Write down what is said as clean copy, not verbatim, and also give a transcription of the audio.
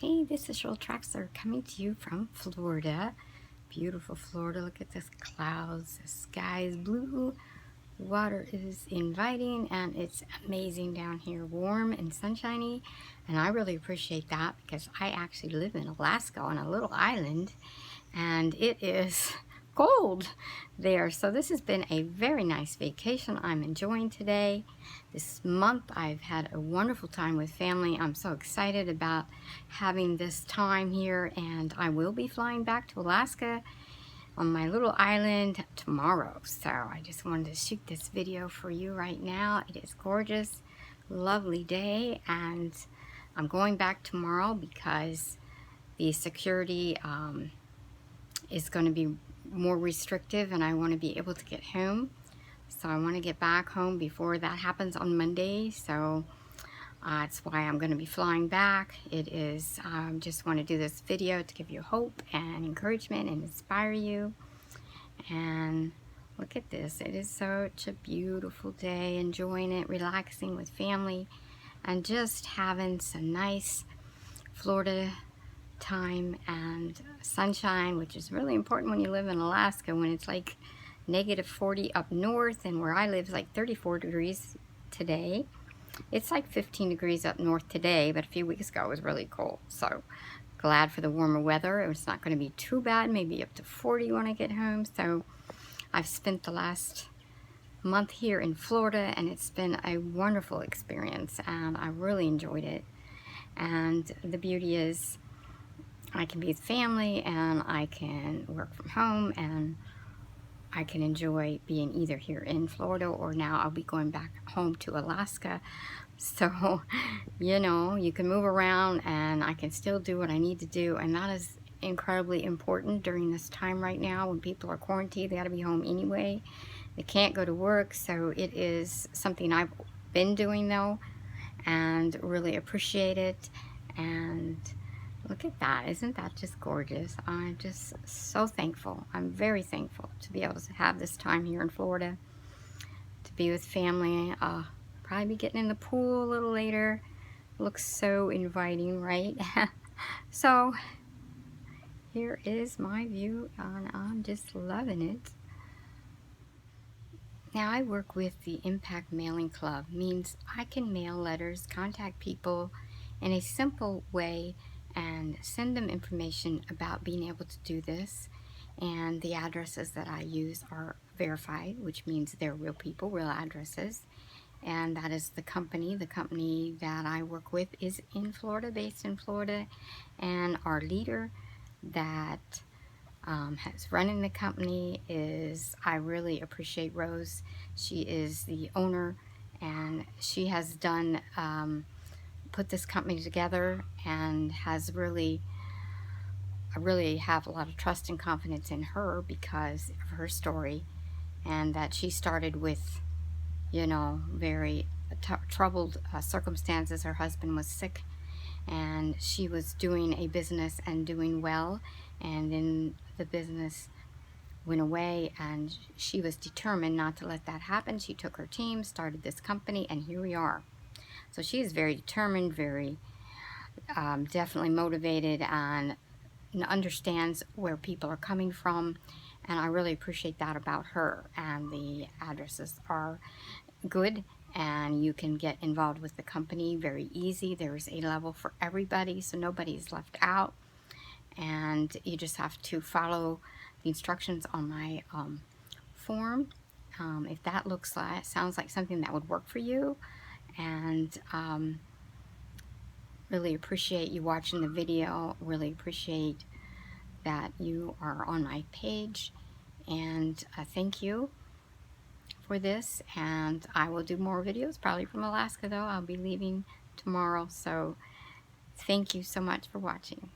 Hey, this is Cheryl Traxler coming to you from Florida. Beautiful Florida. Look at this clouds. The sky is blue. Water is inviting and it's amazing down here. Warm and sunshiny. And I really appreciate that because I actually live in Alaska on a little island and it is cold there. So this has been a very nice vacation I'm enjoying today. This month I've had a wonderful time with family. I'm so excited about having this time here, and I will be flying back to Alaska on my little island tomorrow. So I just wanted to shoot this video for you right now. It is gorgeous, lovely day, and I'm going back tomorrow because the security is going to be more restrictive and I want to be able to get home. So I want to get back home before that happens on Monday. So that's why I'm going to be flying back. It is, just want to do this video to give you hope and encouragement and inspire you. And look at this. It is such a beautiful day. Enjoying it, relaxing with family, and just having some nice Florida time and sunshine, which is really important when you live in Alaska when it's like -40 up north, and where I live is like 34 degrees today. It's like 15 degrees up north today, but a few weeks ago it was really cold. So glad for the warmer weather. It's not going to be too bad, maybe up to 40 when I get home. So I've spent the last month here in Florida and it's been a wonderful experience and I really enjoyed it. And the beauty is I can be with family and I can work from home and I can enjoy being either here in Florida or now I'll be going back home to Alaska. So, you know, you can move around and I can still do what I need to do, and that is incredibly important during this time right now when people are quarantined. They got to be home anyway. They can't go to work, so it is something I've been doing though and really appreciate it. And look at that. Isn't that just gorgeous? I'm just so thankful. I'm very thankful to be able to have this time here in Florida, to be with family. Probably be getting in the pool a little later. Looks so inviting, right? So here is my view and I'm just loving it. Now I work with the Impact Mailing Club. Means I can mail letters, contact people in a simple way and send them information about being able to do this. And the addresses that I use are verified, which means they're real people, real addresses. And that is the company. The company that I work with is in Florida, based in Florida. And our leader that has running the company is, I really appreciate Rose. She is the owner and she has done put this company together and has really, I really have a lot of trust and confidence in her because of her story, and that she started with, you know, very troubled circumstances. Her husband was sick and she was doing a business and doing well, and then the business went away and she was determined not to let that happen. She took her team, started this company, and here we are. So she is very determined, very definitely motivated, and understands where people are coming from, and I really appreciate that about her. And the addresses are good and you can get involved with the company very easy. There's a level for everybody, so nobody's left out, and you just have to follow the instructions on my form. If that sounds like something that would work for you, and really appreciate you watching the video. Really appreciate that you are on my page, and thank you for this. And I will do more videos, probably from Alaska though. I'll be leaving tomorrow, so thank you so much for watching.